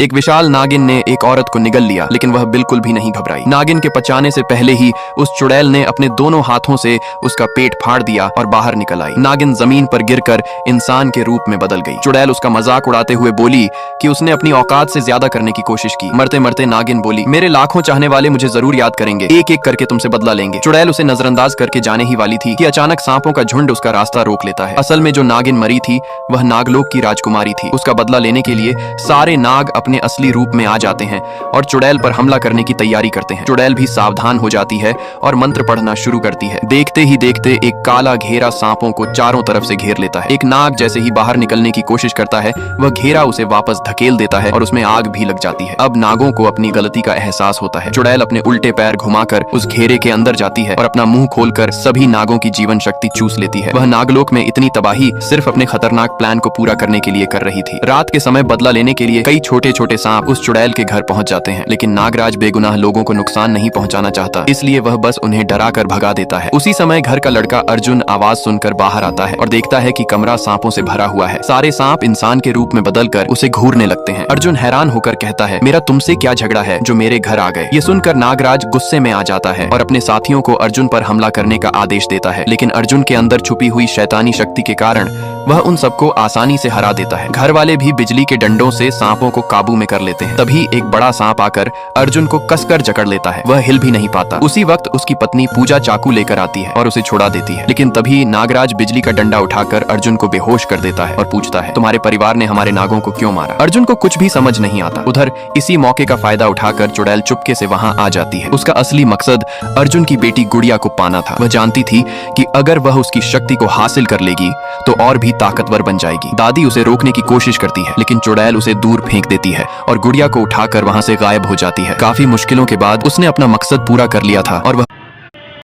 एक विशाल नागिन ने एक औरत को निगल लिया, लेकिन वह बिल्कुल भी नहीं घबराई। नागिन के पचाने से पहले ही उस चुड़ैल ने अपने दोनों हाथों से उसका पेट फाड़ दिया और बाहर निकल आई। नागिन जमीन पर गिरकर इंसान के रूप में बदल गई। चुड़ैल उसका मजाक उड़ाते हुए बोली कि उसने अपनी औकात से ज्यादा करने की कोशिश की। मरते मरते नागिन बोली, मेरे लाखों चाहने वाले मुझे जरूर याद करेंगे, एक एक करके तुमसे बदला लेंगे। चुड़ैल उसे नजरअंदाज करके जाने ही वाली थी कि अचानक सांपों का झुंड उसका रास्ता रोक लेता है। असल में जो नागिन मरी थी वह नागलोक की राजकुमारी थी। उसका बदला लेने के लिए सारे नाग अपने असली रूप में आ जाते हैं और चुड़ैल पर हमला करने की तैयारी करते हैं। चुड़ैल भी सावधान हो जाती है और मंत्र पढ़ना शुरू करती है। देखते ही देखते एक काला घेरा सांपों को चारों तरफ से घेर लेता है। एक नाग जैसे ही बाहर निकलने की कोशिश करता है, वह घेरा उसे वापस धकेल देता है और उसमें आग भी लग जाती है। अब नागों को अपनी गलती का एहसास होता है। चुड़ैल अपने उल्टे पैर घुमाकर उस घेरे के अंदर जाती है और अपना मुंह खोलकर सभी नागों की जीवन शक्ति चूस लेती है। वह नागलोक में इतनी तबाही सिर्फ अपने खतरनाक प्लान को पूरा करने के लिए कर रही थी। रात के समय बदला लेने के लिए कई छोटे छोटे सांप उस चुड़ैल के घर पहुंच जाते हैं, लेकिन नागराज बेगुनाह लोगों को नुकसान नहीं पहुंचाना चाहता, इसलिए वह बस उन्हें डरा कर भगा देता है। उसी समय घर का लड़का अर्जुन आवाज सुनकर बाहर आता है और देखता है कि कमरा सांपों से भरा हुआ है। सारे सांप इंसान के रूप में बदलकर उसे घूरने लगते हैं। अर्जुन हैरान होकर कहता है, मेरा तुमसे क्या झगड़ा है जो मेरे घर आ गए। ये सुनकर नागराज गुस्से में आ जाता है और अपने साथियों को अर्जुन पर हमला करने का आदेश देता है, लेकिन अर्जुन के अंदर छुपी हुई शैतानी शक्ति के कारण वह उन सबको आसानी से हरा देता है। घर वाले भी बिजली के डंडों से सांपों को काबू में कर लेते हैं। तभी एक बड़ा सांप आकर अर्जुन को कसकर जकड़ लेता है। वह हिल भी नहीं पाता। उसी वक्त उसकी पत्नी पूजा चाकू लेकर आती है और उसे छुड़ा देती है, लेकिन तभी नागराज बिजली का डंडा उठाकर अर्जुन को बेहोश कर देता है और पूछता है, तुम्हारे परिवार ने हमारे नागों को क्यों मारा। अर्जुन को कुछ भी समझ नहीं आता। उधर इसी मौके का फायदा उठाकर चुड़ैल चुपके से वहां आ जाती है। उसका असली मकसद अर्जुन की बेटी गुड़िया को पाना था। वह जानती थी कि अगर वह उसकी शक्ति को हासिल कर लेगी तो और भी ताकतवर बन जाएगी। दादी उसे रोकने की कोशिश करती है, लेकिन चुड़ैल उसे दूर फेंक देती है और गुड़िया को उठाकर वहां से गायब हो जाती है। काफी मुश्किलों के बाद उसने अपना मकसद पूरा कर लिया था और वह